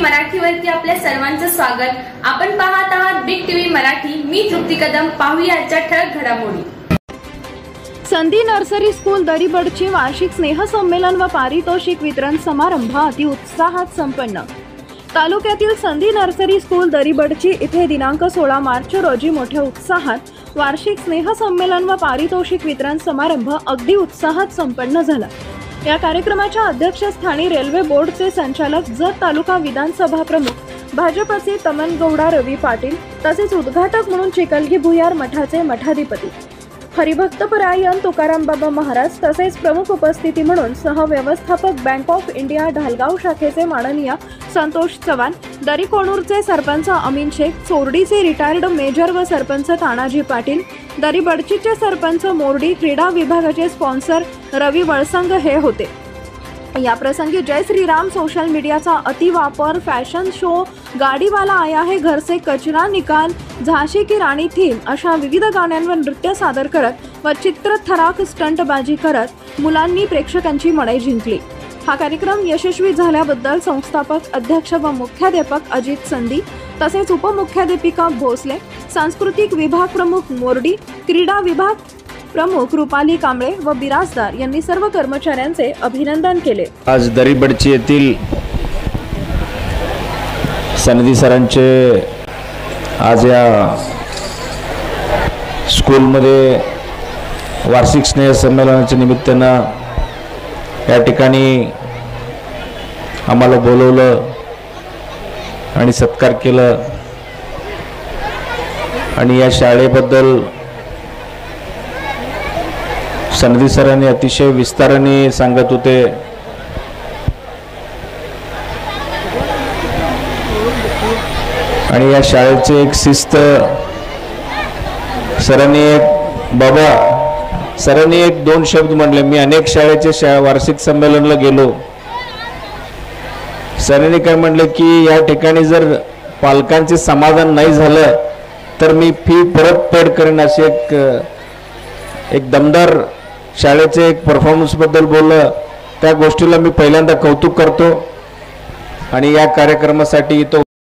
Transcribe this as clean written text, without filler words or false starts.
मराठीवरती आपल्या सर्वांचं स्वागत। आपण पाहत आहात बिग टीव्ही मराठी। मी तृप्ती कदम। पाहूया आजच्या ठळक घडामोडी। संधी नर्सरी स्कूल दरीबडची वार्षिक स्नेहसंमेलन व पारितोषिक वितरण समारंभ अति उत्साहात संपन्न। तालुक्यातील संधी नर्सरी स्कूल दरीबडची इथे दिनांक 16 मार्च रोजी मोठ्या उत्साहात वार्षिक स्नेहसंमेलन व पारितोषिक वितरण समारंभ अगदी उत्साहात संपन्न झाला। या कार्यक्रमाच्या अध्यक्षस्थानी रेल्वे बोर्डचे संचालक जत तालुका विधानसभा प्रमुख भाजपचे तमनगौडा रवी पाटील तसेच उद्घाटक म्हणून चिकलगी भुयार मठाचे मठाधिपती हरिभक्तपरायण तुकाराम बाबा महाराज तसेच प्रमुख उपस्थिती म्हणून सहव्यवस्थापक बँक ऑफ इंडिया ढालगाव शाखेचे माननीय संतोष चव्हाण, दरीकोणूरचे सरपंच अमीन शेख, चोरडीचे रिटायर्ड मेजर व सरपंच तानाजी पाटील, दरीबडचीचे सरपंच मोर्डी, क्रीडा विभागाचे स्पॉन्सर रवी वळसंग हे होते। या प्रसंगी जय श्रीराम, सोशल मीडियाचा अतिवापर, फॅशन शो, गाडीवाला आया है घर से कचरा निकाल, झांसी की राणी थीम अशा विविध गाण्यांवर नृत्य सादर करत व चित्रथराक स्टंटबाजी करत मुलांनी प्रेक्षकांची मने जिंकली। हा कार्यक्रम यशस्वी झाल्याबद्दल संस्थापक अध्यक्ष व मुख्याध्यापक अजित संधी तसेच उपमुख्याध्यापिका भोसले, सांस्कृतिक विभाग प्रमुख मोर्डी, क्रीडा विभाग प्रमुख रुपाली कांबळे व बिराजदार यांनी सर्व कर्मचाऱ्यांचे अभिनंदन केले। आज दरीबडची येथील संधी सरांचे आज या स्कूलमध्ये वार्षिक स्नेह संमेलनाच्या निमित्तानं या ठिकाणी आम्हाला बोलवलं आणि सत्कार केलं आणि या शाळेबद्दल संधी सरांनी अतिशय विस्ताराने सांगत होते। आणि या शाळेचे एक शिस्त सरांनी एक दोन शब्द म्हणले। मी अनेक शाळेचे वार्षिक संमेलनाला गेलो। सरांनी काय म्हणले की या ठिकाणी जर पालकांचे समाधान नाही झालं तर मी फी परतफेड करेन। असे एक दमदार शाळेचे एक परफॉर्मन्स बद्दल बोललं। त्या गोष्टीला मी पहिल्यांदा कौतुक करतो आणि या कार्यक्रमासाठी तो